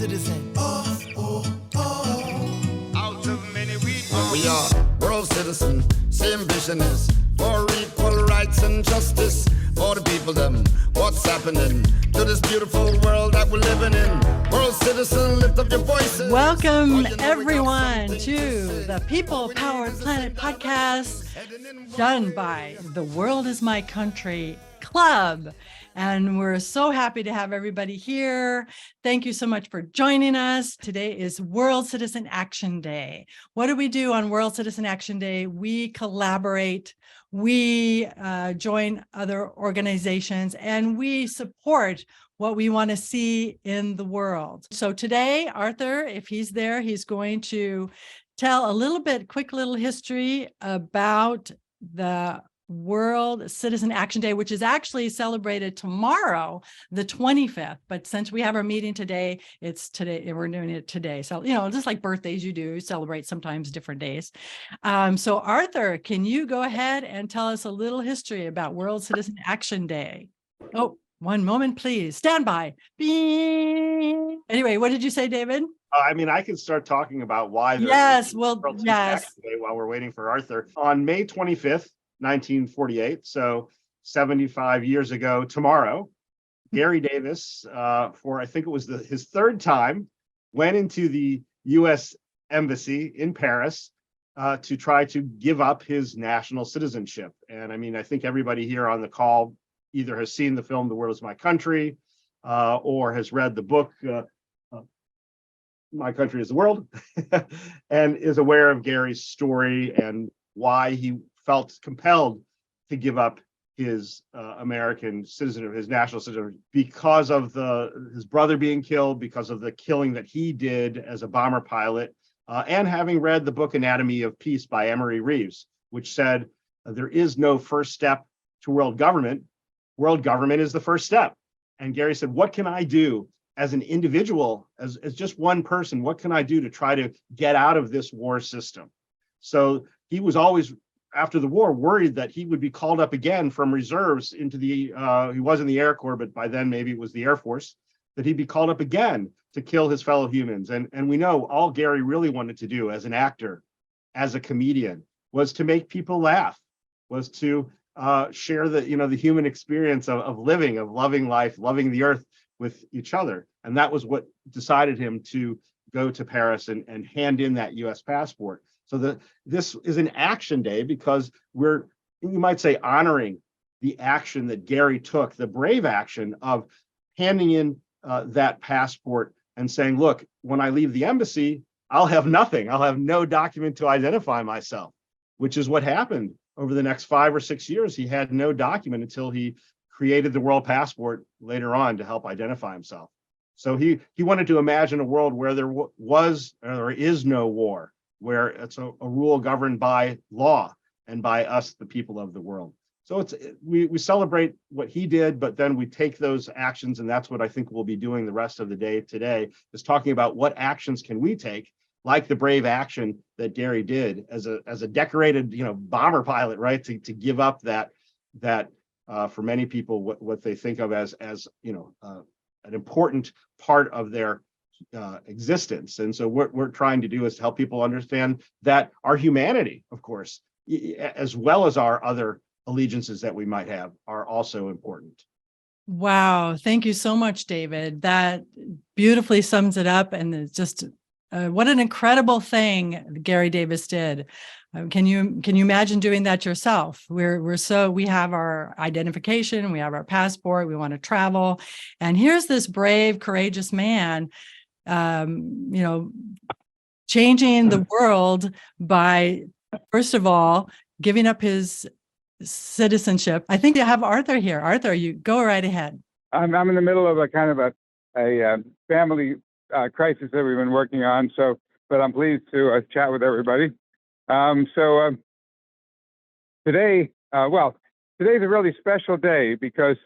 citizen. Out of many We are world citizens, same vision is for equal rights and justice for the people them. What's happening to this beautiful world that we're living in? World citizen, lift up your voices. Welcome everyone to the People Powered Planet podcast, done by the World is My Country Club. And we're so happy to have everybody here. Thank you so much for joining us. Today is World Citizen Action Day. What do we do on World Citizen Action Day? We collaborate, we join other organizations, and we support what we want to see in the world. So today, Arthur, if he's there, he's going to tell a quick little history about the World Citizen Action Day, which is actually celebrated tomorrow, the 25th. But since we have our meeting today, it's today, we're doing it today. So, just like birthdays, you celebrate sometimes different days. So Arthur, can you go ahead and tell us a little history about World Citizen Action Day? Oh, one moment, please. Stand by. Beep. Anyway, what did you say, David? I can start talking about why. Yes, World Citizen Action Day while we're waiting for Arthur. On May 25th, 1948, so 75 years ago tomorrow, Gary Davis, for I think it was his third time, went into the U.S. Embassy in Paris to try to give up his national citizenship. And I think everybody here on the call either has seen the film The World is My Country or has read the book My Country is the World and is aware of Gary's story and why he felt compelled to give up his American citizenship, his national citizenship, because of his brother being killed, because of the killing that he did as a bomber pilot, and having read the book Anatomy of Peace by Emery Reeves, which said there is no first step to world government. World government is the first step. And Gary said, what can I do as an individual, as just one person? What can I do to try to get out of this war system? So he was always, after the war, worried that he would be called up again from reserves into he was in the Air Corps, but by then maybe it was the Air Force, that he'd be called up again to kill his fellow humans. And we know all Gary really wanted to do as an actor, as a comedian, was to make people laugh, was to share the human experience of living, of loving life, loving the earth with each other. And that was what decided him to go to Paris and hand in that U.S. passport. So this is an action day because we're, you might say, honoring the action that Gary took, the brave action of handing in that passport and saying, look, when I leave the embassy, I'll have nothing. I'll have no document to identify myself, which is what happened over the next 5 or 6 years. He had no document until he created the world passport later on to help identify himself. So he wanted to imagine a world where there was or is no war, where it's a rule governed by law and by us, the people of the world. So we celebrate what he did, but then we take those actions, and that's what I think we'll be doing the rest of the day today, is talking about what actions can we take, like the brave action that Gary did as a decorated bomber pilot, right, to give up that for many people what they think of as an important part of their existence. And so what we're trying to do is to help people understand that our humanity, of course, as well as our other allegiances that we might have, are also important. Wow. Thank you so much, David. That beautifully sums it up. And it's just what an incredible thing Gary Davis did. Can you imagine doing that yourself? We have our identification, we have our passport, we want to travel. And here's this brave, courageous man changing the world by, first of all, giving up his citizenship. I think you have Arthur here. Arthur, you go right ahead. I'm in the middle of a kind of a family crisis that we've been working on. But I'm pleased to chat with everybody. Today, today's a really special day because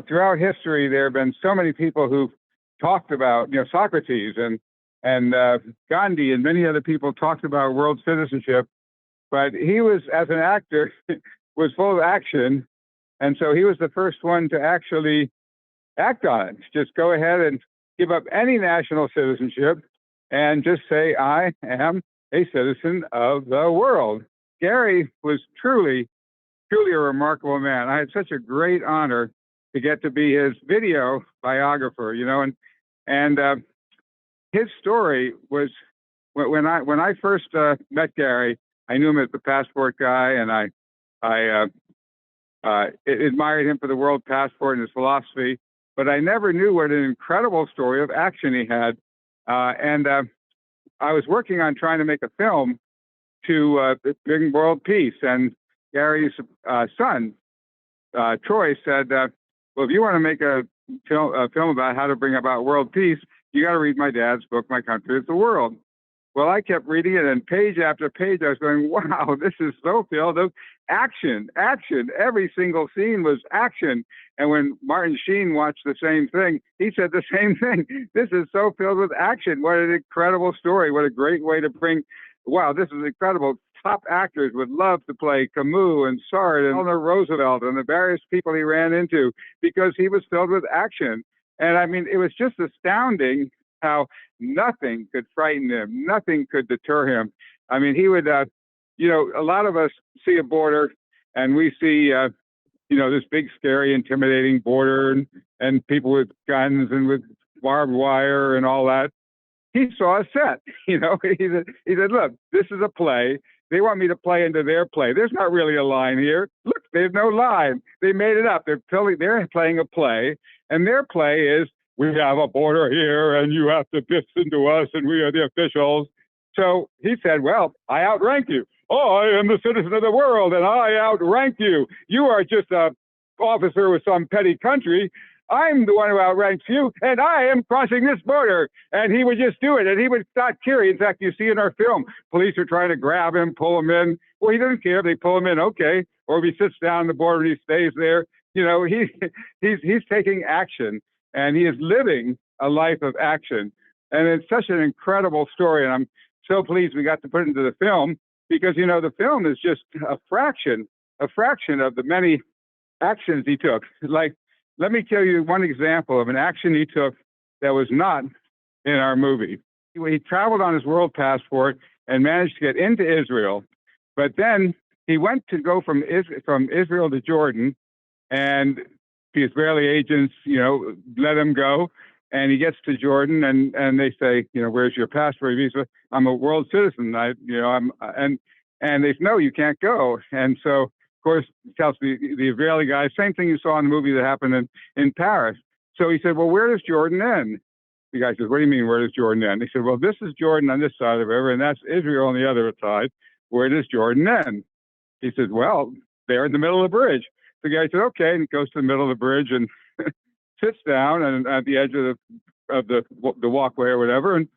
throughout history there have been so many people who've talked about, Socrates and Gandhi and many other people talked about world citizenship, but he was, as an actor, was full of action, and so he was the first one to actually act on it. Just go ahead give up any national citizenship and just say, I am a citizen of the world. Gary was truly a remarkable man. I had such a great honor to get to be his video biographer, and his story was when I first met Gary. I knew him as the passport guy, and I admired him for the world passport and his philosophy. But I never knew what an incredible story of action he had. And I was working on trying to make a film to bring world peace. And Gary's son, Troy, said, well, if you want to make a film about how to bring about world peace, you got to read my dad's book, My Country is the World. Well, I kept reading it, and page after page, I was going, wow, this is so filled of action. Every single scene was action. And when Martin Sheen watched the same thing, he said the same thing. This is so filled with action. What an incredible story. What a great way to bring, wow, this is incredible. Top actors would love to play Camus and Sartre and Eleanor Roosevelt and the various people he ran into because he was filled with action. And I mean, it was just astounding how nothing could frighten him. Nothing could deter him. I mean, he would, a lot of us see a border and we see, this big, scary, intimidating border and people with guns and with barbed wire and all that. He saw a set, he said, look, this is a play. They want me to play into their play. There's not really a line here. Look, there's no line. They made it up. They're playing a play, and their play is, we have a border here, and you have to listen to us, and we are the officials. So he said, well, I outrank you. Oh, I am the citizen of the world, and I outrank you. You are just a officer with some petty country. I'm the one who outranks you, and I am crossing this border. And he would just do it, and he would start carry. In fact, you see in our film, police are trying to grab him, pull him in. Well, he doesn't care. They pull him in, okay. Or if he sits down on the border and he stays there, he's taking action, and he is living a life of action. And it's such an incredible story, and I'm so pleased we got to put it into the film because, the film is just a fraction of the many actions he took. Like, let me tell you one example of an action he took that was not in our movie. He traveled on his world passport and managed to get into Israel, but then he went to go from Israel to Jordan, and the Israeli agents, let him go. And he gets to Jordan, and they say, where's your passport? He says, I'm a world citizen. And they say, no, you can't go. And so, of course, tells the Israeli guy, same thing you saw in the movie that happened in Paris. So he said, well, where does Jordan end? The guy says, what do you mean, where does Jordan end? He said, well, this is Jordan on this side of the river, and that's Israel on the other side. Where does Jordan end? He said, well, they're in the middle of the bridge. The guy said, okay, and he goes to the middle of the bridge and sits down and at the edge of the walkway or whatever, and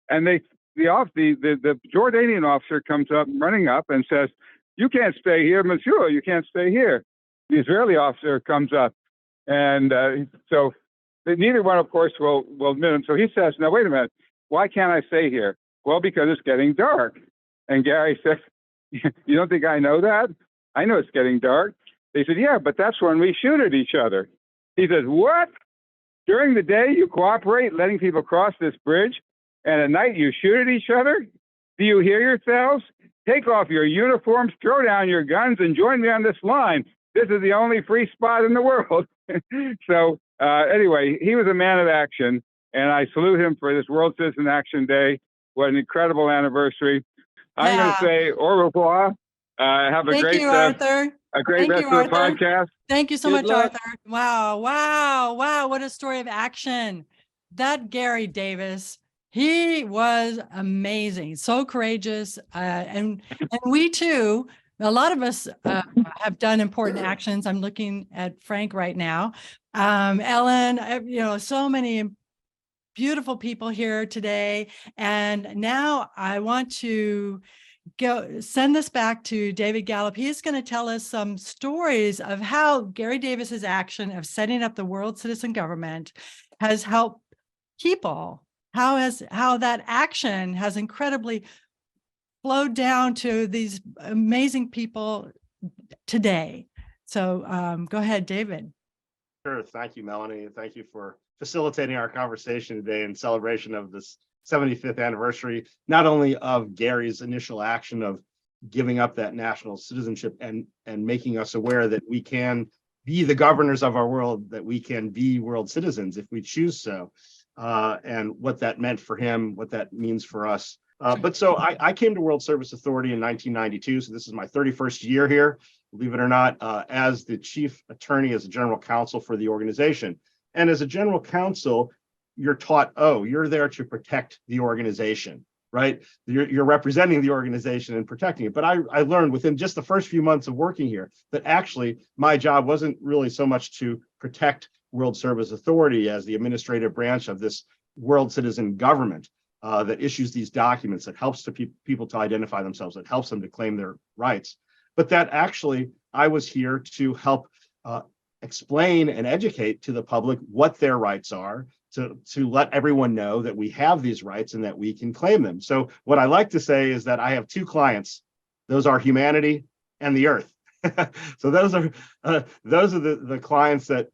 the Jordanian officer comes up, running up, and says, "You can't stay here, monsieur. You can't stay here." The Israeli officer comes up, and so neither one, of course, will admit him. So he says, "Now wait a minute. Why can't I stay here?" Well, because it's getting dark. And Gary says, "You don't think I know that? I know it's getting dark." They said, "Yeah, but that's when we shoot at each other." He says, "What? During the day you cooperate, letting people cross this bridge, and at night you shoot at each other? Do you hear yourselves? Take off your uniforms, throw down your guns, and join me on this line. This is the only free spot in the world." So anyway, he was a man of action, and I salute him for this World Citizen Action Day. What an incredible anniversary. I'm going to say au revoir. Have a Thank great you, Arthur. A great Thank rest you, of the Arthur. podcast. Thank you so Good much, luck. Arthur. Wow. What a story of action. That Gary Davis, he was amazing, so courageous. And we too, a lot of us have done important actions. I'm looking at Frank right now. Ellen, so many beautiful people here today. And now I want to send this back to David Gallup. He's going to tell us some stories of how Gary Davis's action of setting up the World Citizen Government has helped people, how that action has incredibly flowed down to these amazing people today. So go ahead, David. Sure. Thank you, Melanie. And thank you for facilitating our conversation today in celebration of this 75th anniversary, not only of Gary's initial action of giving up that national citizenship and making us aware that we can be the governors of our world, that we can be world citizens if we choose so, and what that meant for him, what that means for us. But so I came to World Service Authority in 1992, so this is my 31st year here, believe it or not, as the chief attorney, as a general counsel for the organization. And as a general counsel, you're taught, oh, you're there to protect the organization, right? You're representing the organization and protecting it. But I learned within just the first few months of working here that actually my job wasn't really so much to protect World Service Authority as the administrative branch of this world citizen government that issues these documents, that helps people to identify themselves, that helps them to claim their rights. But that actually I was here to help explain and educate to the public what their rights are, to let everyone know that we have these rights and that we can claim them. So what I like to say is that I have two clients. Those are humanity and the earth. So those are the clients that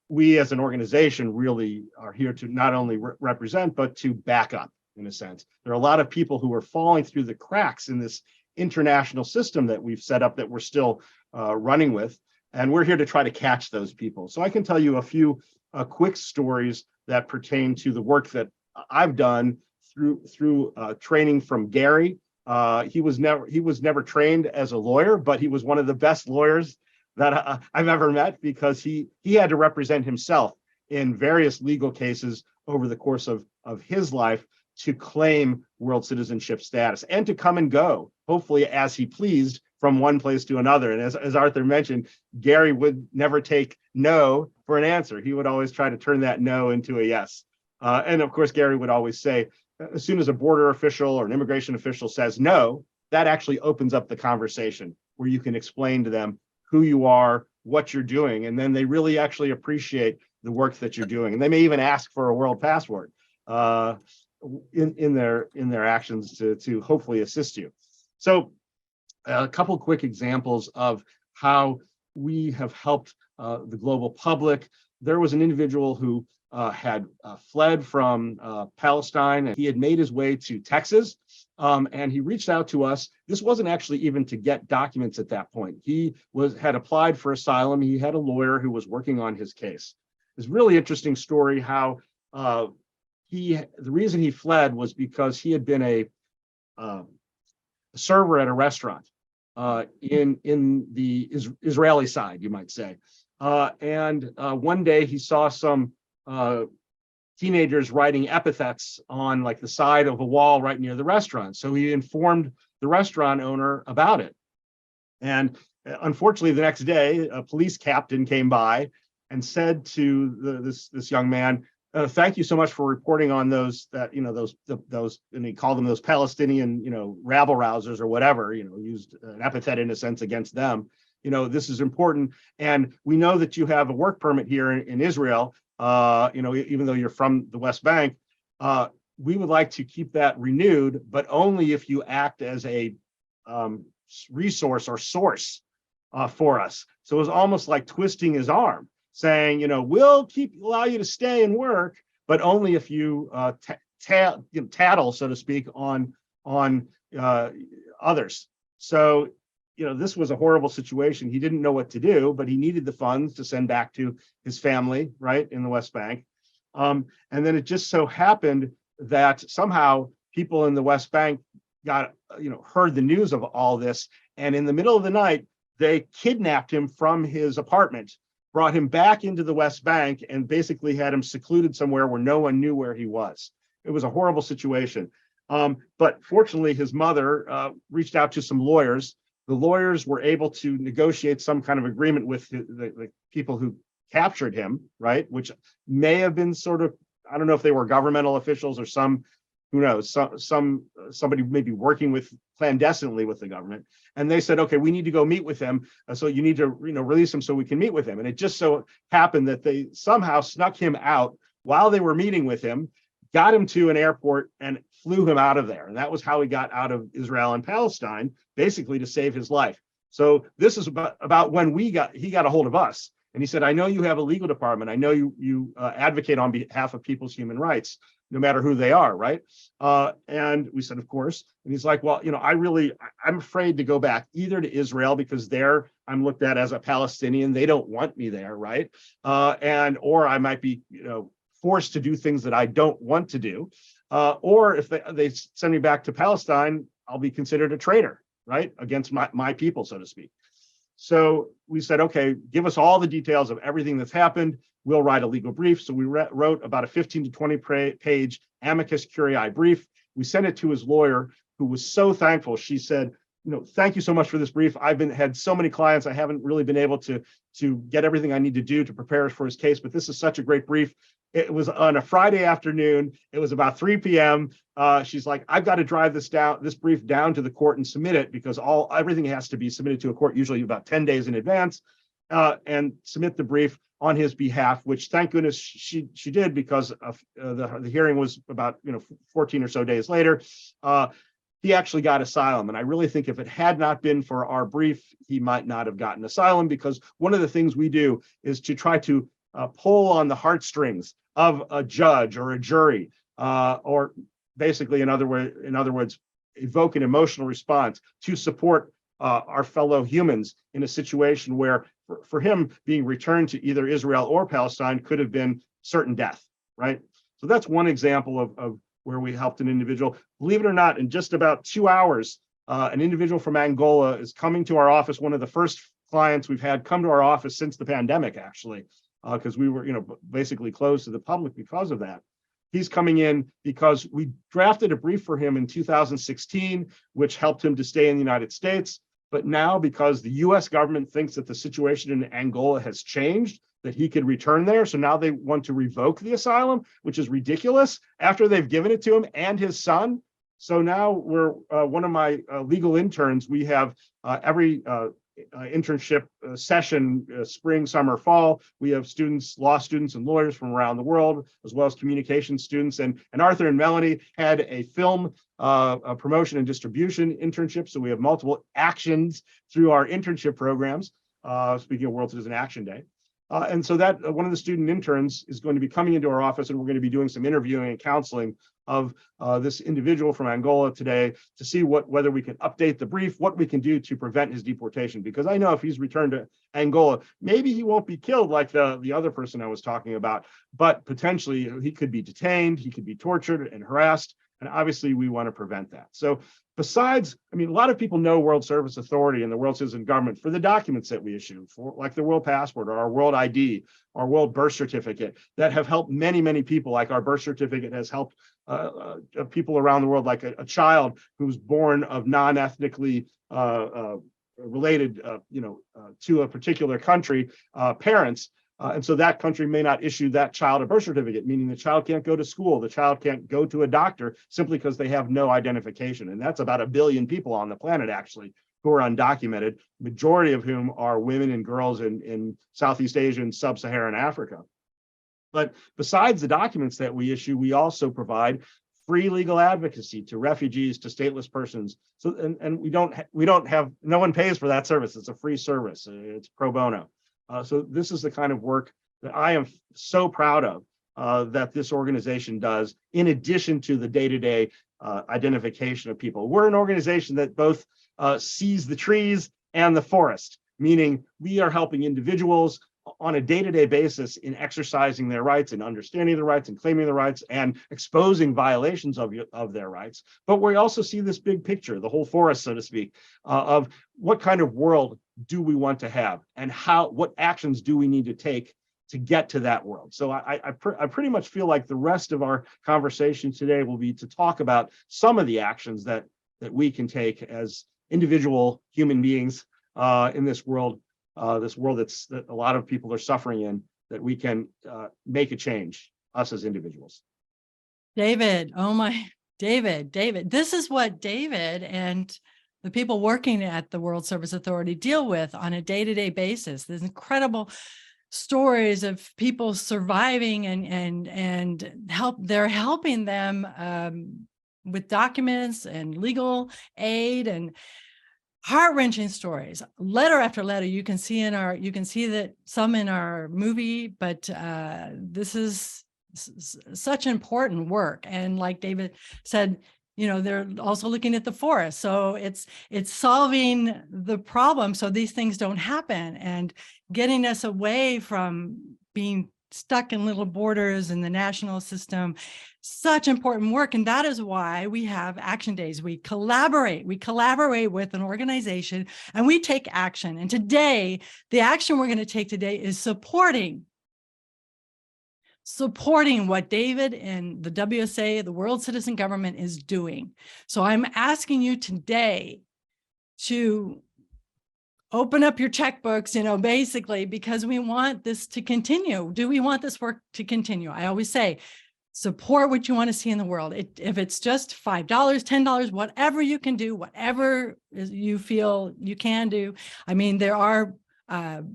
we as an organization really are here to not only represent, but to back up, in a sense. There are a lot of people who are falling through the cracks in this international system that we've set up that we're still running with. And we're here to try to catch those people. So I can tell you a few quick stories that pertain to the work that I've done through training from Gary. He was never trained as a lawyer, but he was one of the best lawyers that I've ever met, because he had to represent himself in various legal cases over the course of his life to claim world citizenship status and to come and go, hopefully as he pleased, from one place to another. And as Arthur mentioned, Gary would never take no for an answer. He would always try to turn that no into a yes. And of course, Gary would always say, as soon as a border official or an immigration official says no, that actually opens up the conversation where you can explain to them who you are, what you're doing, and then they really actually appreciate the work that you're doing. And they may even ask for a world passport in their actions to hopefully assist you. So a couple quick examples of how we have helped the global public. There was an individual who had fled from Palestine, and he had made his way to Texas, and he reached out to us. This wasn't actually even to get documents at that point. He had applied for asylum. He had a lawyer who was working on his case. It's a really interesting story how the reason he fled was because he had been a server at a restaurant in the Israeli side, you might say. And one day he saw some teenagers writing epithets on like the side of a wall right near the restaurant. So he informed the restaurant owner about it. And unfortunately, the next day, a police captain came by and said to this young man, "Thank you so much for reporting on those and he called them those Palestinian rabble rousers or whatever, used an epithet in a sense against them. This is important, and we know that you have a work permit here in Israel. Even though you're from the West Bank, we would like to keep that renewed, but only if you act as a resource or source for us." So it was almost like twisting his arm, saying, we'll allow you to stay and work, but only if you tattle, so to speak, on others. So, this was a horrible situation. He didn't know what to do, but he needed the funds to send back to his family, right, in the West Bank. And then it just so happened that somehow people in the West Bank heard the news of all this. And in the middle of the night, they kidnapped him from his apartment, brought him back into the West Bank, and basically had him secluded somewhere where no one knew where he was. It was a horrible situation. But fortunately, his mother reached out to some lawyers. The lawyers were able to negotiate some kind of agreement with the people who captured him, right? Which may have been sort of, I don't know if they were governmental officials or some, who knows, somebody maybe working clandestinely with the government. And they said, okay, we need to go meet with him. So you need to, release him so we can meet with him. And it just so happened that they somehow snuck him out while they were meeting with him, got him to an airport and flew him out of there. And that was how he got out of Israel and Palestine, basically to save his life. So this is about when he got a hold of us. And he said, I know you have a legal department. I know you advocate on behalf of people's human rights, no matter who they are, right? And we said, of course. And he's like, well, I'm afraid to go back either to Israel because there I'm looked at as a Palestinian. They don't want me there, right? Or I might be, forced to do things that I don't want to do. Or if they send me back to Palestine, I'll be considered a traitor, right? Against my people, so to speak. So we said, okay, give us all the details of everything that's happened. We'll write a legal brief. So we wrote about a 15 to 20 page amicus curiae brief. We sent it to his lawyer, who was so thankful. She said, thank you so much for this brief. I've had so many clients. I haven't really been able to get everything I need to do to prepare for his case, but this is such a great brief. It was on a Friday afternoon. It was about 3 p.m. She's like, I've got to drive this brief down to the court and submit it because everything has to be submitted to a court usually about 10 days in advance, and submit the brief on his behalf, which thank goodness she did, because of, the hearing was about 14 or so days later. He actually got asylum. And I really think if it had not been for our brief, he might not have gotten asylum, because one of the things we do is to try to pull on the heartstrings of a judge or a jury, or basically, in other words, evoke an emotional response to support our fellow humans in a situation where, for him, being returned to either Israel or Palestine could have been certain death, right? So that's one example of where we helped an individual. Believe it or not, in just about 2 hours, an individual from Angola is coming to our office. One of the first clients we've had come to our office since the pandemic, actually, because we were, basically closed to the public because of that. He's coming in because we drafted a brief for him in 2016, which helped him to stay in the United States. But now, because the US government thinks that the situation in Angola has changed, that he could return there. So now they want to revoke the asylum, which is ridiculous, after they've given it to him and his son. So now we're, one of my legal interns, we have every internship session, spring, summer, fall. We have students, law students and lawyers from around the world, as well as communication students. And Arthur and Melanie had a film a promotion and distribution internship. So we have multiple actions through our internship programs. Speaking of World Citizen Action Day. And so that one of the student interns is going to be coming into our office, and we're going to be doing some interviewing and counseling of this individual from Angola today to see whether we can update the brief, what we can do to prevent his deportation. Because I know if he's returned to Angola, maybe he won't be killed like the other person I was talking about, but potentially he could be detained, he could be tortured and harassed. And obviously we want to prevent that. So besides, a lot of people know World Service Authority and the World Citizen Government for the documents that we issue, for like the World Passport or our World ID, our World Birth Certificate, that have helped many, many people. Like our birth certificate has helped people around the world, like a child who's born of non-ethnically related, to a particular country, parents. And so that country may not issue that child a birth certificate, meaning the child can't go to school, the child can't go to a doctor simply because they have no identification. And that's about 1 billion people on the planet, actually, who are undocumented, majority of whom are women and girls in Southeast Asia and Sub-Saharan Africa. But besides the documents that we issue, we also provide free legal advocacy to refugees, to stateless persons. So, and we don't have, no one pays for that service. It's a free service. It's pro bono. So this is the kind of work that I am so proud of that this organization does, in addition to the day-to-day identification of people. We're an organization that both sees the trees and the forest, meaning we are helping individuals on a day-to-day basis in exercising their rights and understanding the rights and claiming the rights and exposing violations of their rights. But we also see this big picture, the whole forest, so to speak, of what kind of world do we want to have, and what actions do we need to take to get to that world. So I pretty much feel like the rest of our conversation today will be to talk about some of the actions that we can take as individual human beings in this world that a lot of people are suffering in, that we can make a change, us as individuals. David, oh my, David, this is what David and the people working at the World Service Authority deal with on a day-to-day basis. There's incredible stories of people surviving and they're helping them with documents and legal aid. And heart-wrenching stories, letter after letter. You can see that some in our movie, but this is such important work. And like David said, they're also looking at the forest. So it's solving the problem so these things don't happen, and getting us away from being stuck in little borders in the national system. Such important work. And that is why we have action days. We collaborate with an organization and we take action. And today, the action we're going to take today is supporting what David and the WSA, the World Citizen Government, is doing. So I'm asking you today to open up your checkbooks, basically, because we want this to continue. Do we want this work to continue? I always say, support what you want to see in the world. If it's just $5, $10, whatever you can do, whatever you feel you can do. I mean, there are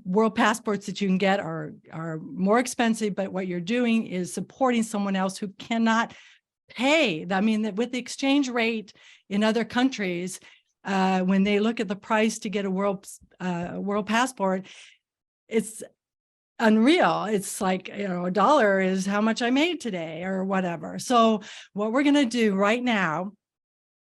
world passports that you can get are more expensive, but what you're doing is supporting someone else who cannot pay. I mean, with the exchange rate in other countries, when they look at the price to get a world passport, it's unreal. It's like, $1 is how much I made today or whatever. So what we're going to do right now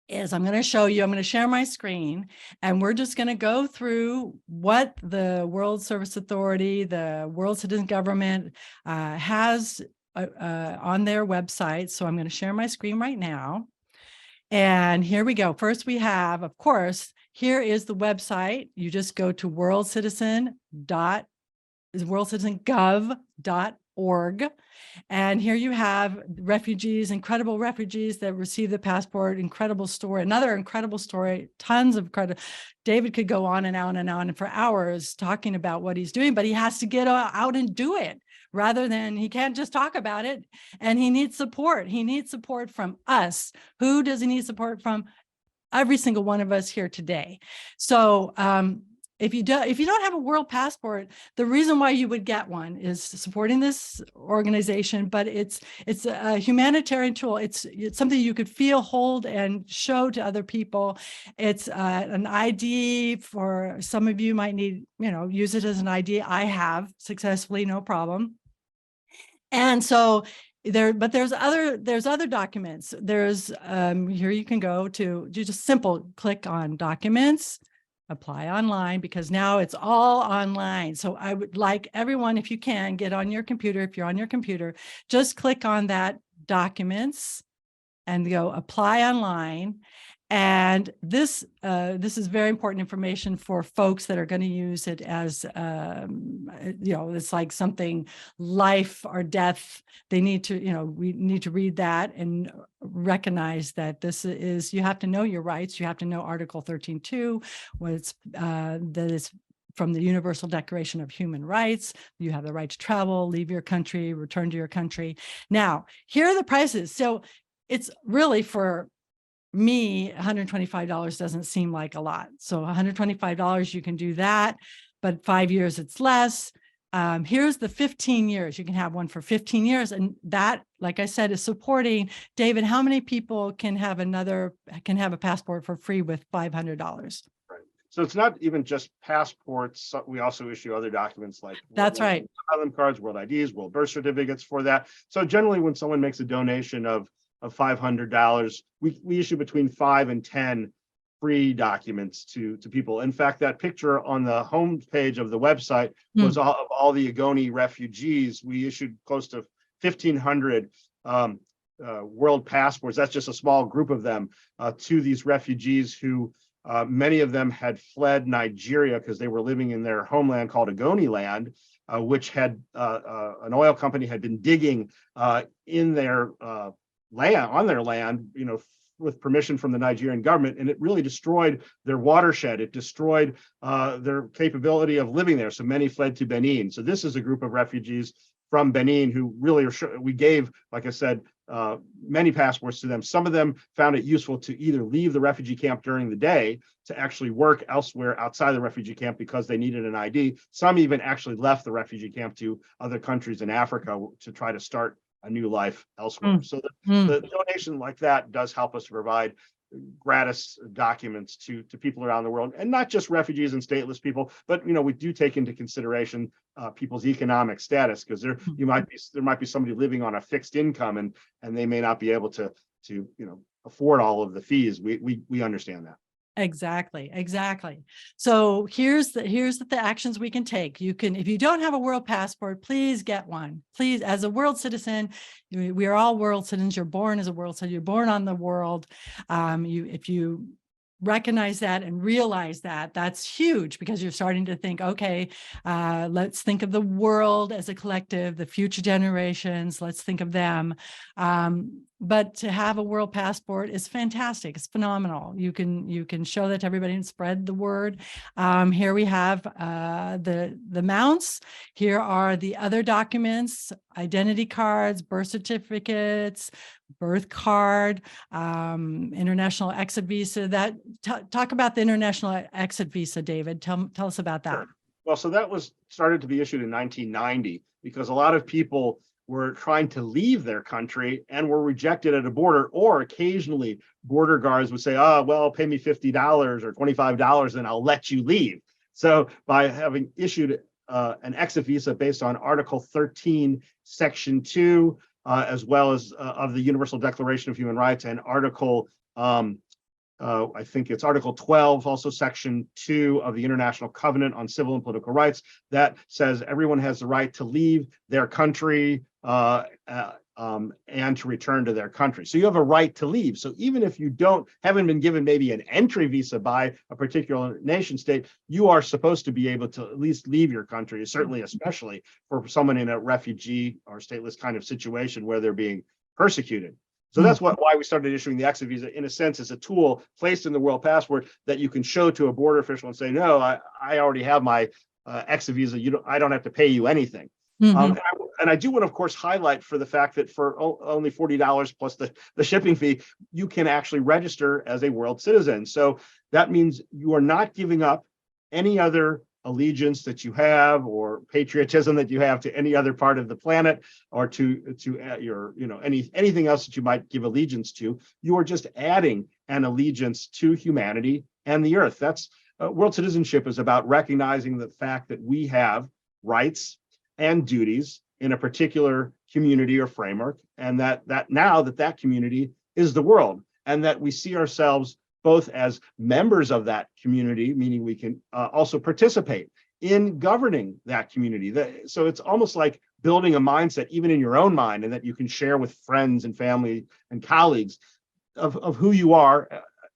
is I'm going to share my screen, and we're just going to go through what the World Service Authority, the World Citizen Government has on their website. So I'm going to share my screen right now. And here we go. First, we have, of course, here is the website. You just go to worldcitizengov.org. And here you have refugees, incredible refugees that receive the passport. Incredible story, another incredible story, tons of credit. David could go on and on and on for hours talking about what he's doing, but he has to get out and do it. Rather than, he can't just talk about it, and he needs support. He needs support from us. Who does he need support from? Every single one of us here today. So if you don't have a world passport, the reason why you would get one is supporting this organization, but it's a humanitarian tool. It's something you could feel, hold, and show to other people. It's an ID. For some of you might need, use it as an ID. I have successfully, no problem. And so there's other documents. There's here you can go to, you just click on documents, apply online, because now it's all online. So I would like everyone, if you can, get on your computer. If you're on your computer, just click on that documents and go apply online. And this is very important information for folks that are going to use it as, it's like something life or death. They need to, we need to read that and recognize that this is, you have to know your rights. You have to know Article 13.2, that is from the Universal Declaration of Human Rights. You have the right to travel, leave your country, return to your country. Now, here are the prices. So it's really, for me, $125 doesn't seem like a lot. So $125, you can do that, but 5 years, it's less. Here's the 15 years. You can have one for 15 years. And that, like I said, is supporting. David, how many people can have a passport for free with $500? Right. So it's not even just passports. We also issue other documents like right. Asylum cards, world IDs, world birth certificates for that. So generally, when someone makes a donation of $500, we issue between 5 and 10 free documents to people. In fact, that picture on the home page of the website was all the Agoni refugees. We issued close to 1,500 world passports. That's just a small group of them to these refugees who many of them had fled Nigeria because they were living in their homeland called Agoni land, which had an oil company had been digging in their on their land, with permission from the Nigerian government, and it really destroyed their watershed. It destroyed their capability of living there. So many fled to Benin. So this is a group of refugees from Benin who really we gave, like I said, many passports to them. Some of them found it useful to either leave the refugee camp during the day to actually work elsewhere outside the refugee camp because they needed an ID. Some even actually left the refugee camp to other countries in Africa to try to start a new life elsewhere. So the donation like that does help us to provide gratis documents to people around the world, and not just refugees and stateless people, but we do take into consideration people's economic status, because there might be somebody living on a fixed income, and they may not be able to afford all of the fees. We understand that. Exactly. So here's the actions we can take. You can, if you don't have a world passport, please get one. Please, as a world citizen, we are all world citizens. You're born as a world citizen. You're born on the world. If you recognize that and realize that, that's huge, because you're starting to think, okay, let's think of the world as a collective, the future generations, let's think of them. But to have a world passport is fantastic. It's phenomenal. You can show that to everybody and spread the word. Here we have the mounts. Here are the other documents: identity cards, birth certificates, birth card, international exit visa. Talk about the international exit visa, David. Tell us about that. Sure. Well, so that was started to be issued in 1990 because a lot of people were trying to leave their country and were rejected at a border, or occasionally border guards would say, oh, well, pay me $50 or $25 and I'll let you leave. So by having issued an exit visa based on Article 13, Section 2, as well as of the Universal Declaration of Human Rights, and Article, I think it's Article 12, also Section 2 of the International Covenant on Civil and Political Rights, that says everyone has the right to leave their country and to return to their country. So you have a right to leave. So even if you haven't been given maybe an entry visa by a particular nation state, you are supposed to be able to at least leave your country, certainly, especially for someone in a refugee or stateless kind of situation where they're being persecuted. So that's why we started issuing the exit visa, in a sense, as a tool placed in the world passport that you can show to a border official and say, no, I already have my exit visa. I don't have to pay you anything. And I do want to, of course, highlight for the fact that for only $40 plus the shipping fee, you can actually register as a world citizen. So that means you are not giving up any other allegiance that you have, or patriotism that you have, to any other part of the planet, or to your anything else that you might give allegiance to. You are just adding an allegiance to humanity and the earth. That's world citizenship is about recognizing the fact that we have rights and duties in a particular community or framework, and that now that community is the world, and that we see ourselves both as members of that community, meaning we can also participate in governing that community. So it's almost like building a mindset, even in your own mind, and that you can share with friends and family and colleagues of who you are,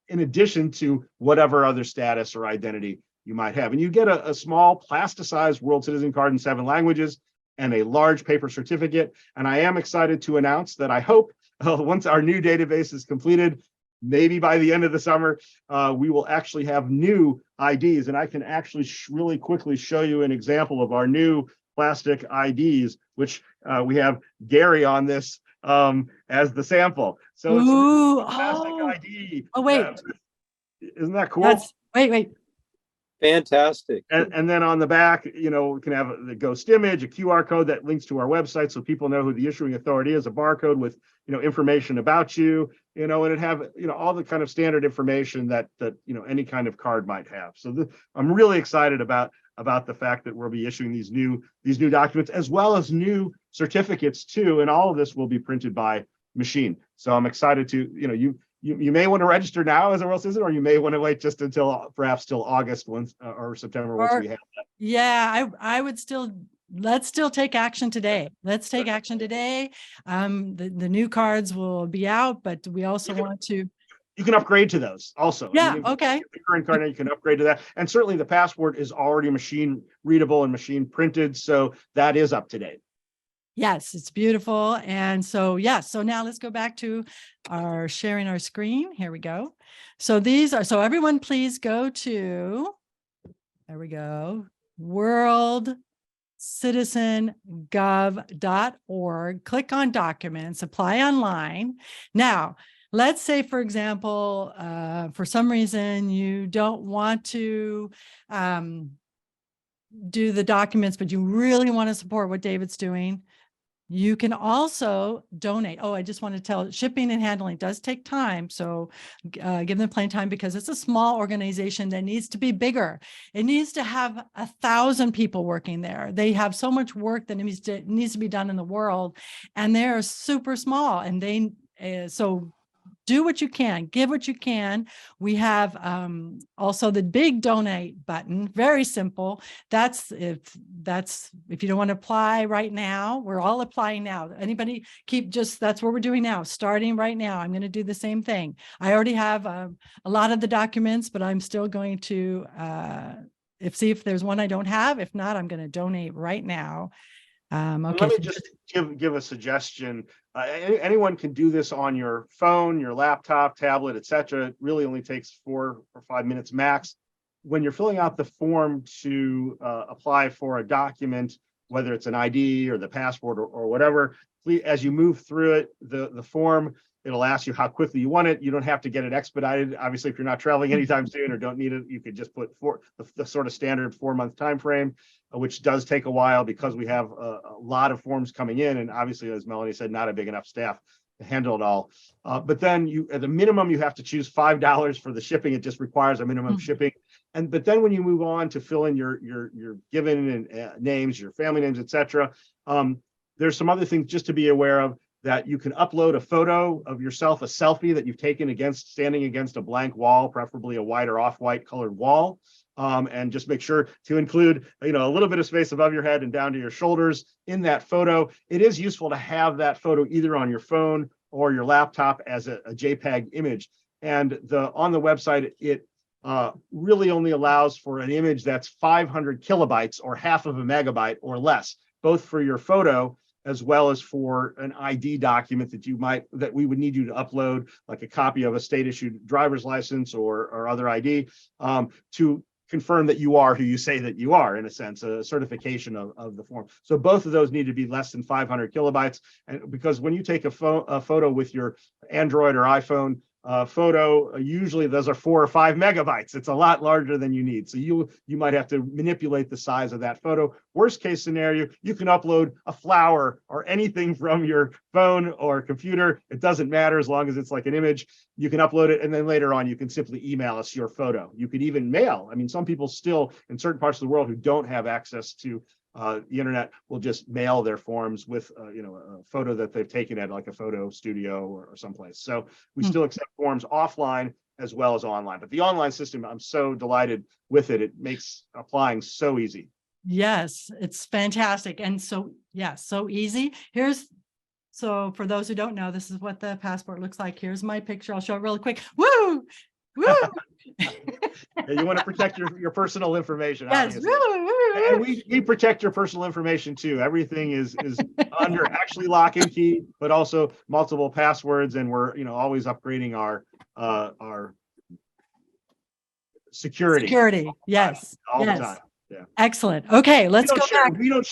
in addition to whatever other status or identity you might have. And you get a small plasticized world citizen card in 7 languages and a large paper certificate. And I am excited to announce that I hope once our new database is completed, maybe by the end of the summer, we will actually have new IDs. And I can actually really quickly show you an example of our new plastic IDs, which we have Gary on this as the sample. So it's a plastic ID. Oh, wait. Isn't that cool? Wait. Fantastic. And then on the back, we can have the ghost image, a QR code that links to our website so people know who the issuing authority is, a barcode with, information about you, and it have, all the kind of standard information that any kind of card might have. So I'm really excited about the fact that we'll be issuing these new documents, as well as new certificates too. And all of this will be printed by machine. So I'm excited to, you may want to register now as a world citizen, or you may want to wait just until perhaps till August or September once we have that. Yeah, I would let's still take action today. Let's take action today. The new cards will be out, but we also want to. You can upgrade to those also. Yeah, okay. The current card, you can upgrade to that. And certainly the passport is already machine readable and machine printed. So that is up to date. Yes, it's beautiful. And so, so now let's go back to our sharing our screen. Here we go. So so everyone please go to, there we go, worldcitizengov.org, click on documents, apply online. Now, let's say, for example, for some reason you don't want to do the documents, but you really want to support what David's doing. You can also donate. Oh, I just want to tell, shipping and handling does take time. So give them plenty of time, because it's a small organization that needs to be bigger. It needs to have 1,000 people working there. They have so much work that needs to be done in the world, and they're super small. And so do what you can, give what you can. We have also the big donate button, very simple. That's if you don't want to apply right now, we're all applying now. Anybody that's what we're doing now, starting right now. I'm going to do the same thing. I already have a lot of the documents, but I'm still going to see if there's one I don't have. If not, I'm going to donate right now. Okay. Let me just give a suggestion. Anyone can do this on your phone, your laptop, tablet, etc. It really only takes 4 or 5 minutes max. When you're filling out the form to apply for a document, whether it's an ID or the passport or whatever, please, as you move through it, the form, it'll ask you how quickly you want it. You don't have to get it expedited. Obviously, if you're not traveling anytime soon or don't need it, you could just put the sort of standard 4-month time frame, which does take a while because we have a lot of forms coming in. And obviously, as Melanie said, not a big enough staff to handle it all. But then at the minimum, you have to choose $5 for the shipping. It just requires a minimum shipping. But then when you move on to fill in your given names, your family names, etc., there's some other things just to be aware of, that you can upload a photo of yourself, a selfie that you've taken standing against a blank wall, preferably a white or off-white colored wall. And just make sure to include, a little bit of space above your head and down to your shoulders in that photo. It is useful to have that photo either on your phone or your laptop as a JPEG image. And on the website, it really only allows for an image that's 500 kilobytes or half of a megabyte or less, both for your photo as well as for an ID document that we would need you to upload, like a copy of a state-issued driver's license or other ID, to confirm that you are who you say that you are, in a sense, a certification of the form. So both of those need to be less than 500 kilobytes. And because when you take a photo with your Android or iPhone photo, usually those are 4 or 5 megabytes. It's a lot larger than you need. So you might have to manipulate the size of that photo. Worst case scenario, you can upload a flower or anything from your phone or computer. It doesn't matter as long as it's like an image. You can upload it, and then later on, you can simply email us your photo. You could even mail. I mean, some people still, in certain parts of the world who don't have access to the internet, will just mail their forms with a photo that they've taken at like a photo studio or someplace. So we still accept forms offline as well as online. But the online system, I'm so delighted with it. It makes applying so easy. Yes, it's fantastic. And so, yeah, so easy. So for those who don't know, this is what the passport looks like. Here's my picture. I'll show it really quick. Woo! Woo! You want to protect your personal information. Yes. And we protect your personal information too. Everything is under actually lock and key, but also multiple passwords, and we're always upgrading our security. Yes. All the time. Yeah. Excellent. Okay, let's go back. We don't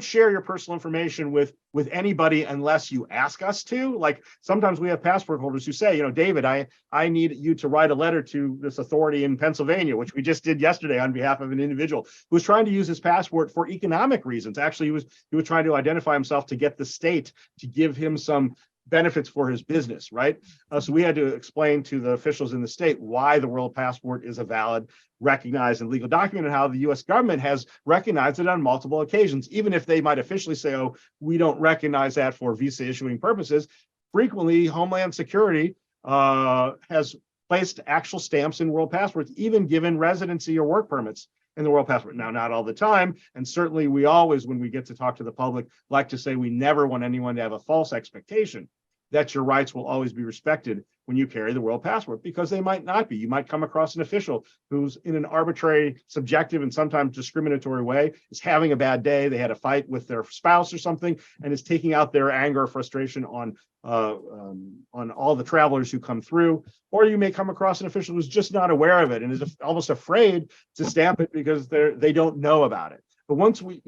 share your personal information with anybody unless you ask us to. Like sometimes we have passport holders who say, David, I need you to write a letter to this authority in Pennsylvania, which we just did yesterday on behalf of an individual who was trying to use his passport for economic reasons. Actually, he was trying to identify himself to get the state to give him some benefits for his business, right? So we had to explain to the officials in the state why the world passport is a valid, recognized, and legal document, and how the U.S. government has recognized it on multiple occasions, even if they might officially say, "Oh, we don't recognize that for visa issuing purposes." Frequently, Homeland Security has placed actual stamps in world passports, even given residency or work permits in the world passport. Now, not all the time, and certainly we always, when we get to talk to the public, like to say we never want anyone to have a false expectation that your rights will always be respected when you carry the world passport, because they might not be. You might come across an official who's in an arbitrary, subjective, and sometimes discriminatory way, is having a bad day. They had a fight with their spouse or something, and is taking out their anger or frustration on all the travelers who come through. Or you may come across an official who's just not aware of it and is almost afraid to stamp it because they don't know about it. But once we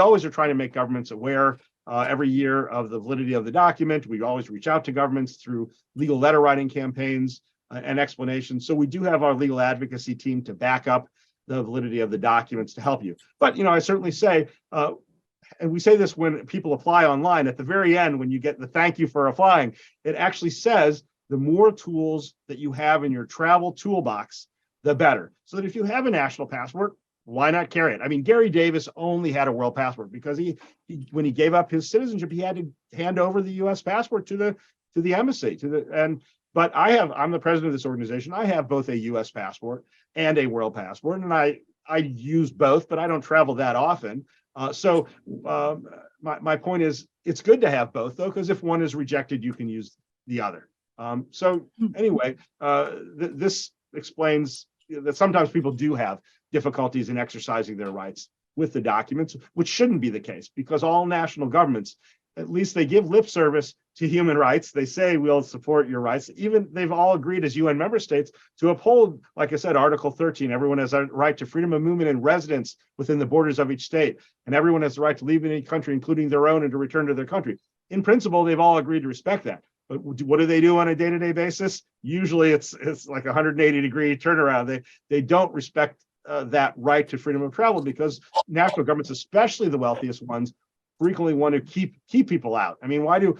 always are trying to make governments aware every year of the validity of the document. We always reach out to governments through legal letter writing campaigns and explanations. So we do have our legal advocacy team to back up the validity of the documents to help you. But I certainly say and we say this when people apply online, at the very end, when you get the thank you for applying, it actually says the more tools that you have in your travel toolbox, the better. So that if you have a national passport, why not carry it? I mean, Gary Davis only had a world passport because he when he gave up his citizenship, he had to hand over the U.S. passport to the embassy. But I'm the president of this organization. I have both a U.S. passport and a world passport, and I use both, but I don't travel that often. My point is, it's good to have both, though, because if one is rejected, you can use the other. Anyway, this explains that sometimes people do have difficulties in exercising their rights with the documents, which shouldn't be the case, because all national governments, at least they give lip service to human rights. They say we'll support your rights. Even they've all agreed as UN member states to uphold, like I said, Article 13. Everyone has a right to freedom of movement and residence within the borders of each state. And everyone has the right to leave any country, including their own, and to return to their country. In principle, they've all agreed to respect that. But what do they do on a day-to-day basis? Usually it's like a 180-degree turnaround. They don't respect that right to freedom of travel, because national governments, especially the wealthiest ones, frequently want to keep people out. I mean, why do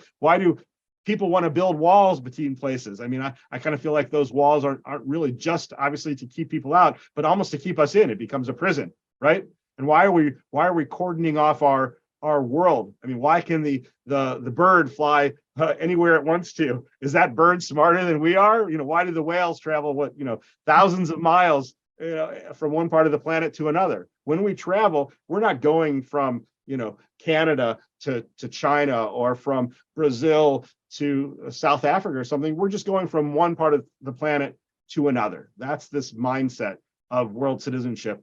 people want to build walls between places? I mean, I kind of feel like those walls aren't really just obviously to keep people out, but almost to keep us in. It becomes a prison, right? And why are we cordoning off our world? I mean, why can the bird fly anywhere it wants to? Is that bird smarter than we are? Why do the whales travel thousands of miles from one part of the planet to another? When we travel, we're not going from Canada to China, or from Brazil to South Africa or something. We're just going from one part of the planet to another. That's this mindset of world citizenship,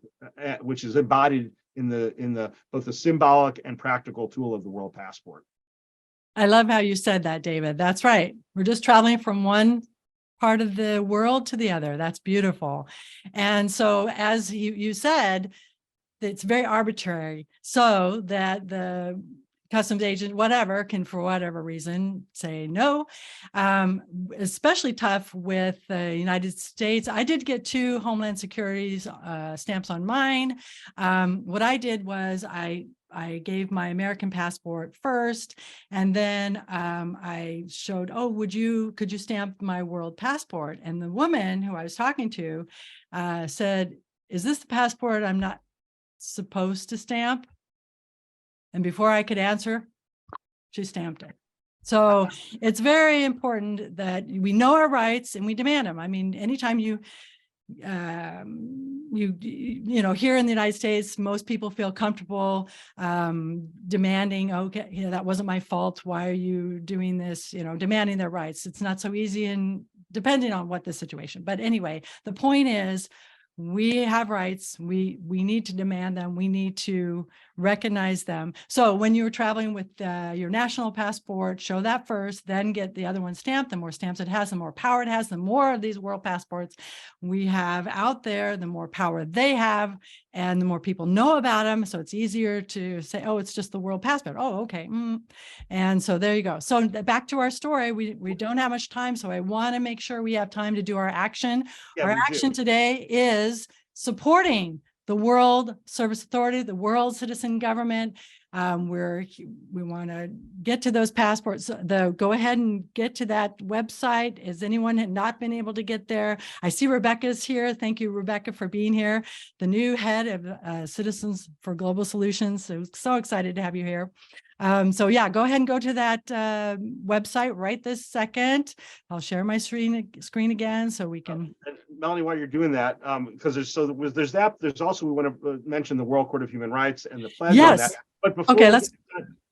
which is embodied in the both the symbolic and practical tool of the world passport. I love how you said that, David. That's right. We're just traveling from one part of the world to the other. That's beautiful. And so, as you said, it's very arbitrary, so that the customs agent, whatever, can, for whatever reason, say no. Especially tough with the United States. I did get 2 Homeland Security's stamps on mine. What I did was I gave my American passport first, and then I showed, could you stamp my world passport? And the woman who I was talking to said, "Is this the passport I'm not supposed to stamp?" And before I could answer, she stamped it. So it's very important that we know our rights and we demand them. I mean, anytime you here in the United States, most people feel comfortable demanding, okay, that wasn't my fault. Why are you doing this? Demanding their rights. It's not so easy, and depending on what the situation. But anyway, the point is, we have rights. We need to demand them. We need to recognize them. So when you're traveling with your national passport, show that first, then get the other one stamped. The more stamps it has, the more power it has. The more of these world passports we have out there, the more power they have, and the more people know about them. So it's easier to say, oh, it's just the world passport. Oh, okay. And so there you go. So back to our story. We don't have much time, so I want to make sure we have time to do our action. Yeah, our action today is supporting the World Service Authority, the World Citizen Government. We want to get to those passports. Go ahead and get to that website. Has anyone had not been able to get there? I see Rebecca's here. Thank you, Rebecca, for being here. The new head of Citizens for Global Solutions. So excited to have you here. So yeah, go ahead and go to that website right this second. I'll share my screen again so we can. And Melanie, while you're doing that, because there's that. There's also, we want to mention the World Court of Human Rights and the pledge on that. But before, okay, let's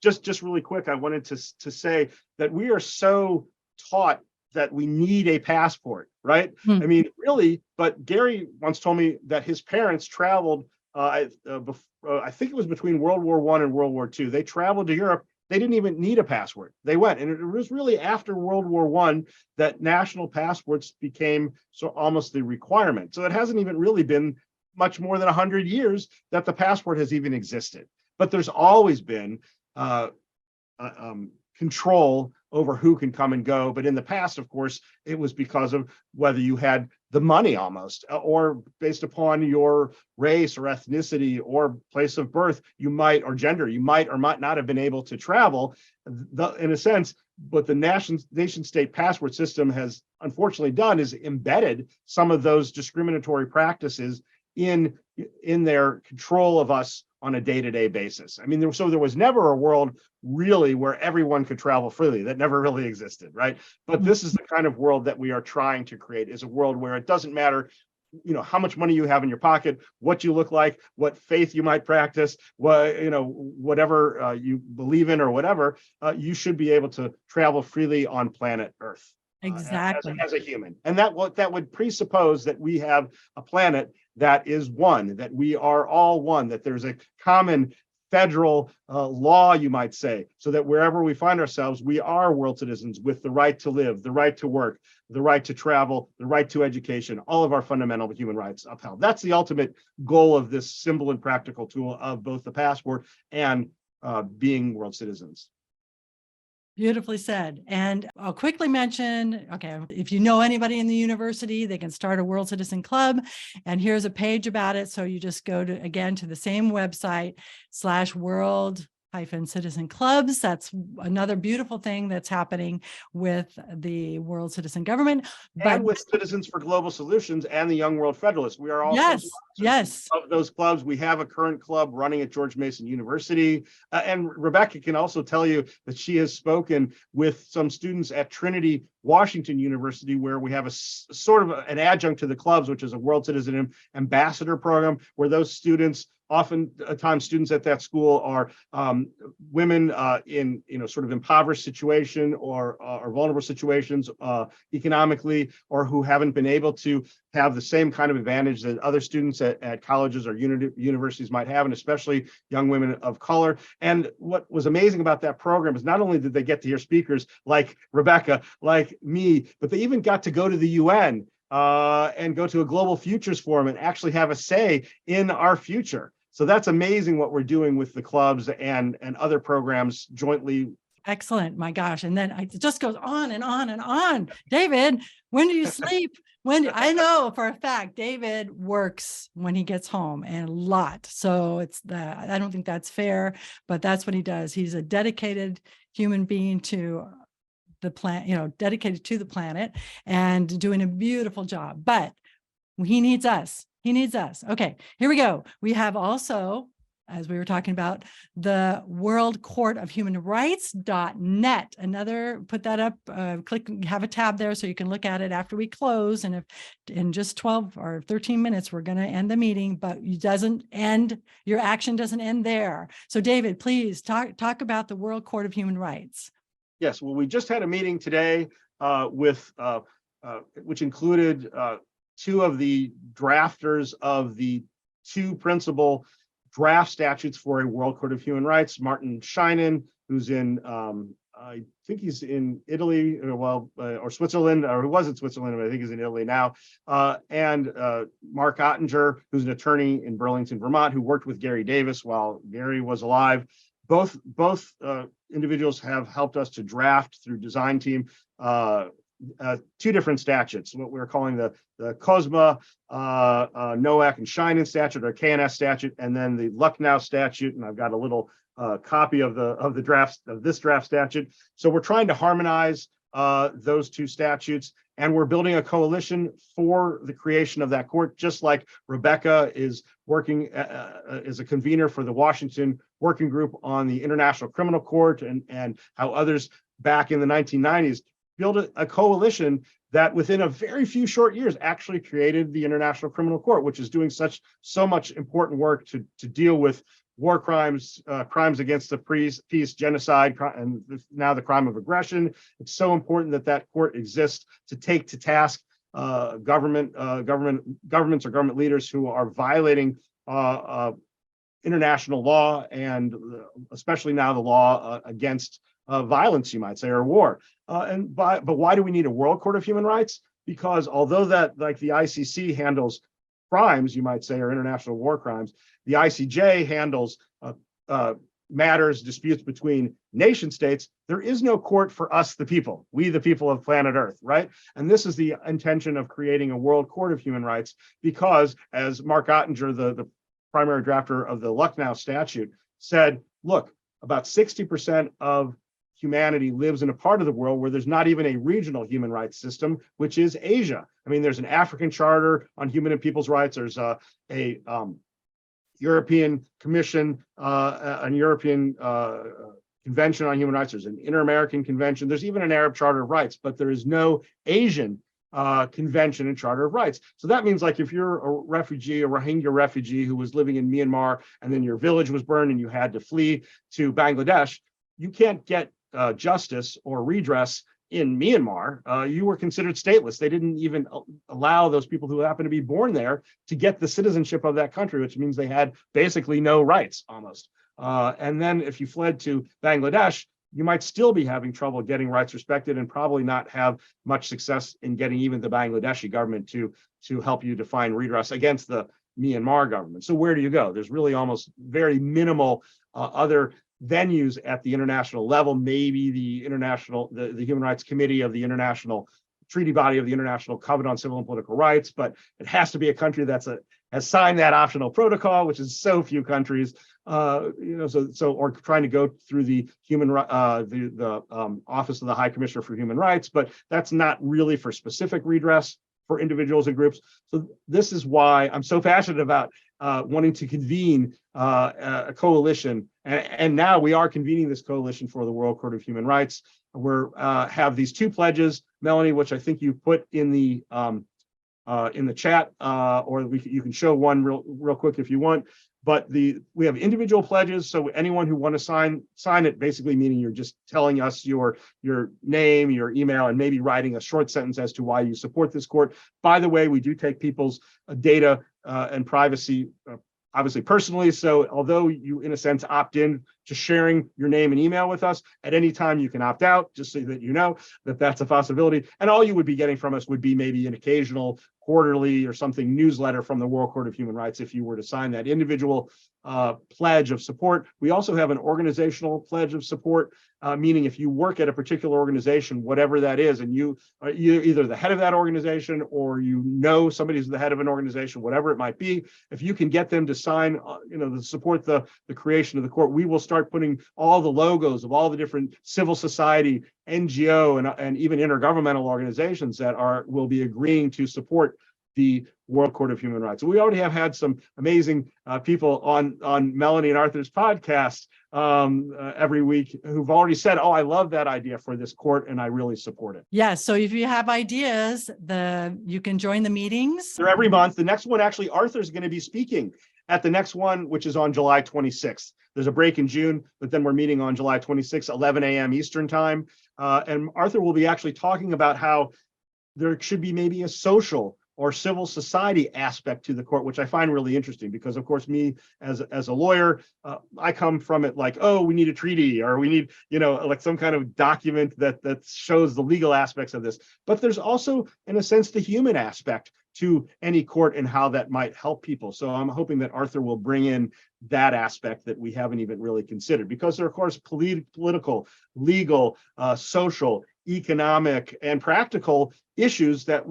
just really quick, I wanted to say that we are so taught that we need a passport, right? I mean, really. But Gary once told me that his parents traveled. I think it was between World War I and World War II. They traveled to Europe. They didn't even need a passport. They went, and it was really after World War I that national passports became almost the requirement. So it hasn't even really been much more than 100 years that the passport has even existed. But there's always been control over who can come and go. But in the past, of course, it was because of whether you had the money almost, or based upon your race or ethnicity or place of birth, you might, or gender, you might or might not have been able to travel. In a sense, what the nation state passport system has unfortunately done is embedded some of those discriminatory practices in their control of us on a day-to-day basis. I mean, there was never a world really where everyone could travel freely. That never really existed, right? But this is the kind of world that we are trying to create, is a world where it doesn't matter, you know, how much money you have in your pocket, what you look like, what faith you might practice, what, you know, whatever you believe in or whatever, you should be able to travel freely on planet Earth. Exactly. As a human. And that would presuppose that we have a planet that is one, that we are all one, that there's a common federal law, you might say, so that wherever we find ourselves, we are world citizens with the right to live, the right to work, the right to travel, the right to education, all of our fundamental human rights upheld. That's the ultimate goal of this simple and practical tool of both the passport and being world citizens. Beautifully said. And I'll quickly mention, okay, if you know anybody in the university, they can start a World Citizen Club. And here's a page about it. So you just go to, again, to the same website /world-citizen clubs. That's another beautiful thing that's happening with the World Citizen Government. And with Citizens for Global Solutions and the Young World Federalists. We are also yes. of those clubs. We have a current club running at George Mason University. And Rebecca can also tell you that she has spoken with some students at Trinity Washington University, where we have a sort of an adjunct to the clubs, which is a World Citizen Ambassador program, where those students, oftentimes students at that school, are women in, you know, sort of impoverished situation or vulnerable situations economically, or who haven't been able to have the same kind of advantage that other students at colleges or universities might have, and especially young women of color. And what was amazing about that program is not only did they get to hear speakers like Rebecca, like me, but they even got to go to the UN and go to a Global Futures Forum and actually have a say in our future. So that's amazing what we're doing with the clubs and other programs jointly. Excellent. My gosh. And then it just goes on and on and on. David, when do you sleep? I know for a fact, David works when he gets home, and a lot. So I don't think that's fair, but that's what he does. He's a dedicated human being to the planet, you know, dedicated to the planet and doing a beautiful job, but he needs us. He needs us. Okay, here we go. We have also, as we were talking about, the World Court of Human Rights.net. Put that up, click, have a tab there so you can look at it after we close. And if in just 12 or 13 minutes, we're going to end the meeting, but your action doesn't end there. So David, please talk about the World Court of Human Rights. Yes, well, we just had a meeting today which included two of the drafters of the two principal draft statutes for a World Court of Human Rights, Martin Scheinin, who's in, I think he's in Italy, or Switzerland, or he was in Switzerland, but I think he's in Italy now, and Mark Ottinger, who's an attorney in Burlington, Vermont, who worked with Gary Davis while Gary was alive. Both individuals have helped us to draft through design team two different statutes, what we're calling the COSMA, NOAC, and Scheinin statute, or KNS statute, and then the Lucknow statute. And I've got a little copy of this draft statute. So we're trying to harmonize those two statutes, and we're building a coalition for the creation of that court, just like Rebecca is working as a convener for the Washington Working Group on the International Criminal Court, and how others back in the 1990s built a coalition that within a very few short years actually created the International Criminal Court, which is doing so much important work to deal with war crimes, crimes against the peace, genocide, and now the crime of aggression. It's so important that court exists to take to task governments or government leaders who are violating international law, and especially now the law against violence, you might say, or war. But why do we need a World Court of Human Rights? Because although that, like, the ICC handles crimes, you might say, or international war crimes, the ICJ handles matters, disputes between nation states, there is no court for us, the people, we, the people of planet Earth, right? And this is the intention of creating a World Court of Human Rights, because as Mark Ottinger, the primary drafter of the Lucknow Statute, said, look, about 60% of humanity lives in a part of the world where there's not even a regional human rights system, which is Asia. I mean, there's an African Charter on Human and People's Rights. There's a European Commission, an European Convention on Human Rights. There's an Inter-American Convention. There's even an Arab Charter of Rights, but there is no Asian Convention and Charter of Rights. So that means, like, if you're a refugee, a Rohingya refugee who was living in Myanmar, and then your village was burned and you had to flee to Bangladesh, you can't get justice or redress in Myanmar. You were considered stateless. They didn't even allow those people who happen to be born there to get the citizenship of that country, which means they had basically no rights almost. And then if you fled to Bangladesh, you might still be having trouble getting rights respected, and probably not have much success in getting even the Bangladeshi government to help you define redress against the Myanmar government. So where do you go? There's really almost very minimal other venues at the international level. Maybe the Human Rights Committee of the International Treaty Body of the International Covenant on Civil and Political Rights, but it has to be a country has signed that optional protocol, which is so few countries. Or trying to go through the Office of the High Commissioner for Human Rights, but that's not really for specific redress for individuals and groups. So this is why I'm so passionate about wanting to convene a coalition, and now we are convening this coalition for the World Court of Human Rights. We have these two pledges, Melanie, which I think you put in the chat, or you can show one real quick if you want. But we have individual pledges, so anyone who want to sign it, basically meaning you're just telling us your name, your email, and maybe writing a short sentence as to why you support this court. By the way, we do take people's data and privacy obviously personally. So although you, in a sense, opt in to sharing your name and email with us, at any time you can opt out, just so that you know that that's a possibility. And all you would be getting from us would be maybe an occasional quarterly or something newsletter from the World Court of Human Rights if you were to sign that individual pledge of support. We also have an organizational pledge of support, meaning if you work at a particular organization, whatever that is, and you're either the head of that organization or you know somebody's the head of an organization, whatever it might be, if you can get them to sign, to support the creation of the court, we will start putting all the logos of all the different civil society, NGO, and even intergovernmental organizations that will be agreeing to support the World Court of Human Rights. We already have had some amazing people on Melanie and Arthur's podcast every week who've already said, oh, I love that idea for this court and I really support it. Yeah, so if you have ideas, you can join the meetings. They're every month. The next one, actually, Arthur's going to be speaking at the next one, which is on July 26th. There's a break in June, but then we're meeting on July 26th, 11 a.m. Eastern time. And Arthur will be actually talking about how there should be maybe a social or civil society aspect to the court, which I find really interesting because, of course, me as a lawyer, I come from it like, oh, we need a treaty or we need, like some kind of document that shows the legal aspects of this. But there's also, in a sense, the human aspect to any court and how that might help people. So I'm hoping that Arthur will bring in that aspect that we haven't even really considered, because there are, of course, political, legal, social, economic, and practical issues that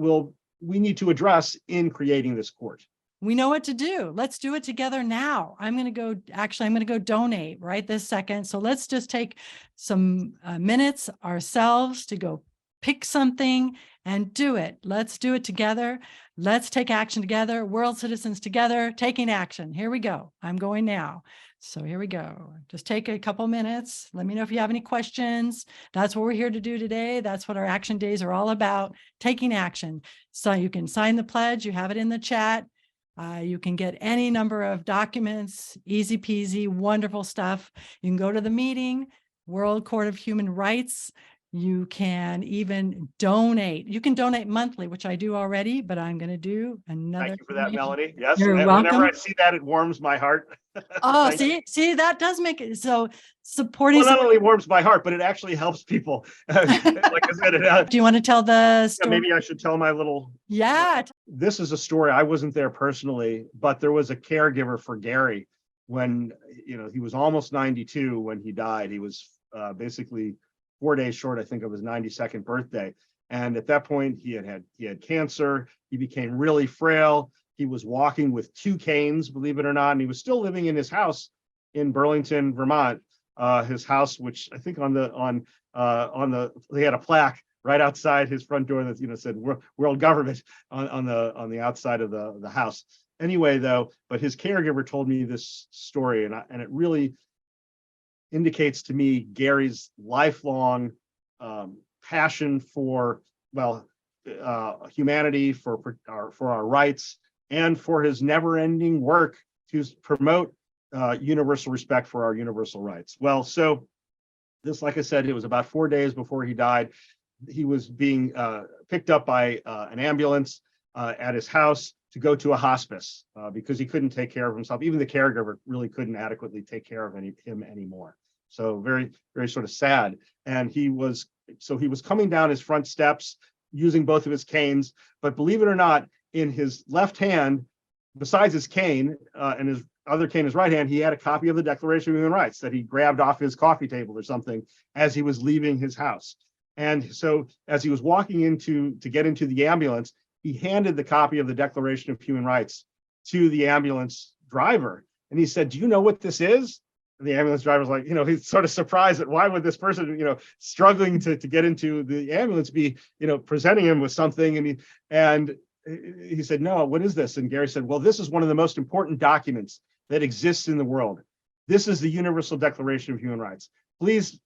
we need to address in creating this court. We know what to do. Let's do it together now. I'm going to go donate right this second. So let's just take some minutes ourselves to go pick something and do it. Let's do it together. Let's take action together. World citizens together, taking action. Here we go. I'm going now. So here we go. Just take a couple minutes. Let me know if you have any questions. That's what we're here to do today. That's what our action days are all about, taking action. So you can sign the pledge. You have it in the chat. You can get any number of documents, easy peasy, wonderful stuff. You can go to the meeting, World Court of Human Rights. You can even donate. You can donate monthly, which I do already, but I'm going to do another. Thank you for that, Melanie. Yes, You're whenever welcome. I see that, it warms my heart. Oh, see, that does make it so supporting. Well, not only warms my heart, but it actually helps people. Like I said, do you want to tell the story? Maybe I should tell my little. Yeah. This is a story. I wasn't there personally, but there was a caregiver for Gary when, he was almost 92 when he died. He was basically 4 days short, I think, of his 92nd birthday. And at that point, he had cancer. He became really frail. He was walking with 2 canes, believe it or not, and he was still living in his house in Burlington, Vermont. His house, which I think they had a plaque right outside his front door that said "World Government" on the outside of the house. Anyway, though, but his caregiver told me this story, and it really indicates to me Gary's lifelong passion for humanity, for our rights, and for his never-ending work to promote universal respect for our universal rights. Well, so this, like I said, it was about 4 days before he died. He was being picked up by an ambulance at his house to go to a hospice because he couldn't take care of himself. Even the caregiver really couldn't adequately take care of him anymore. So very, very sort of sad. And he was coming down his front steps using both of his canes, but believe it or not, in his left hand, besides his cane and his other cane, his right hand, he had a copy of the Declaration of Human Rights that he grabbed off his coffee table or something as he was leaving his house. And so as he was walking to get into the ambulance, he handed the copy of the Declaration of Human Rights to the ambulance driver. And he said, "Do you know what this is?" And the ambulance driver was like, he's sort of surprised that why would this person, struggling to get into the ambulance be, presenting him with something. And he said, "No, what is this?" And Gary said, "Well, this is one of the most important documents that exists in the world. This is the Universal Declaration of Human Rights. Please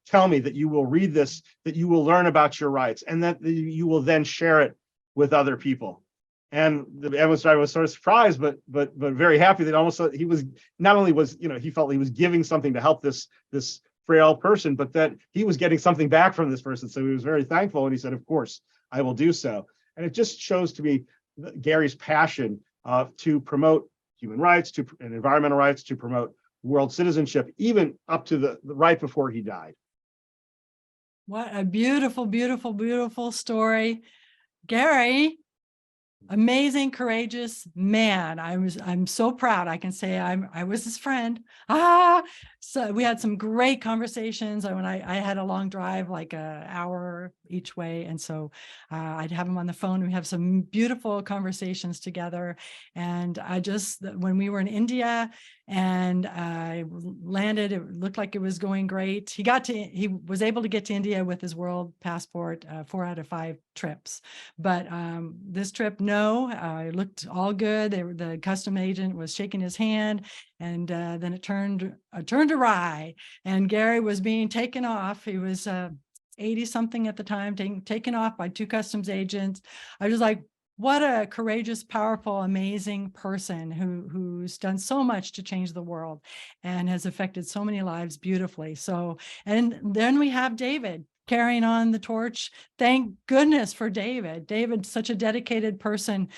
tell me that you will read this, that you will learn about your rights, and that you will then share it with other people." And the ambulance driver was sort of surprised, but very happy that he was not only was, he felt he was giving something to help this frail person, but that he was getting something back from this person. So he was very thankful, and he said, "Of course, I will do so." And it just shows to me Gary's passion to promote human rights and environmental rights, to promote world citizenship, even up to the right before he died. What a beautiful, beautiful, beautiful story. Gary, amazing, courageous man. I'm so proud. I can say I was his friend. So we had some great conversations. I had a long drive, like an hour each way. And so I'd have him on the phone. We have some beautiful conversations together. And when we were in India and I landed, it looked like it was going great. He was able to get to India with his world passport, 4 out of 5 trips. But this trip, no, it looked all good. The custom agent was shaking his hand, and then it turned awry, and Gary was being taken off. He was 80 something at the time, taken off by 2 customs agents. I was like, what a courageous, powerful, amazing person who's done so much to change the world and has affected so many lives beautifully. So, and then we have David carrying on the torch. Thank goodness for David. David's such a dedicated person,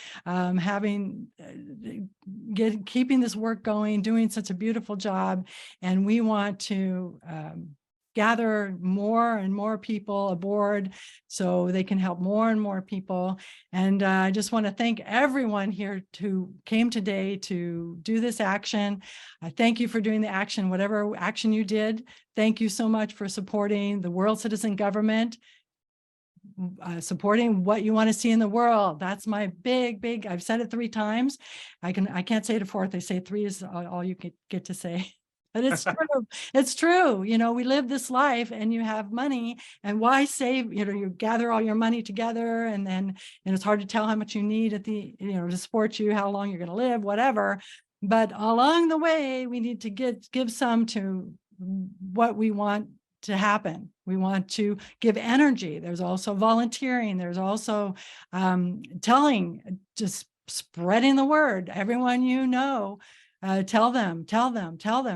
keeping this work going, doing such a beautiful job. And we want to gather more and more people aboard so they can help more and more people. And I just want to thank everyone here who came today to do this action. I thank you for doing the action, whatever action you did. Thank you so much for supporting the World Citizen Government, supporting what you want to see in the world. That's my big, I've said it 3 times. I can't say it a 4th. They say 3 is all you get to say. But it's true. It's true. We live this life, and you have money, and why save? You gather all your money together, and then it's hard to tell how much you need at the to support you, how long you're going to live, whatever. But along the way, we need to give some to what we want to happen. We want to give energy. There's also volunteering. There's also just spreading the word. Everyone tell them,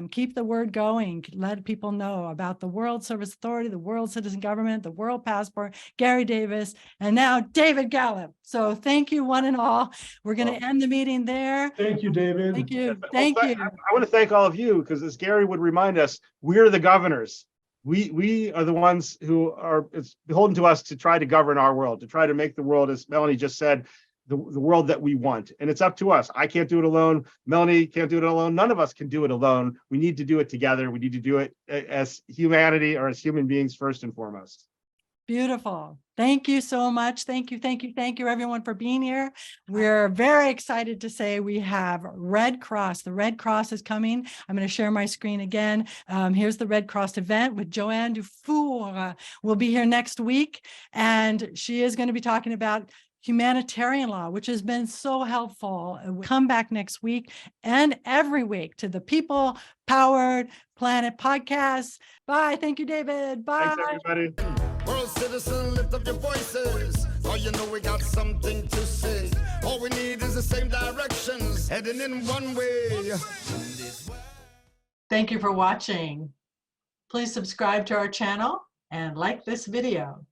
keep the word going, let people know about the World Service Authority, the World Citizen Government, the World Passport, Gary Davis, and now David Gallup. So thank you, one and all. We're going to end the meeting there. Thank you, David. Thank you. Thank you. I want to thank all of you, because as Gary would remind us, we're the governors. We are the ones who it's beholden to us to try to govern our world, to try to make the world, as Melanie just said, the world that we want. And it's up to us. I can't do it alone. Melanie can't do it alone. None of us can do it alone. We need to do it together. We need to do it as humanity or as human beings first and foremost. Beautiful. Thank you so much. Thank you, thank you, thank you, everyone, for being here. We're very excited to say we have Red Cross. The Red Cross is coming. I'm going to share my screen again. Here's the Red Cross event with Joanne Dufour. We'll be here next week, and she is going to be talking about humanitarian law, which has been so helpful. Come back next week and every week to the People Powered Planet podcast. Bye. Thank you, David. Bye. Thanks, everybody. World citizen, lift up your voices. Oh, you know we got something to say. All we need is the same directions, heading in one way. Thank you for watching. Please subscribe to our channel and like this video.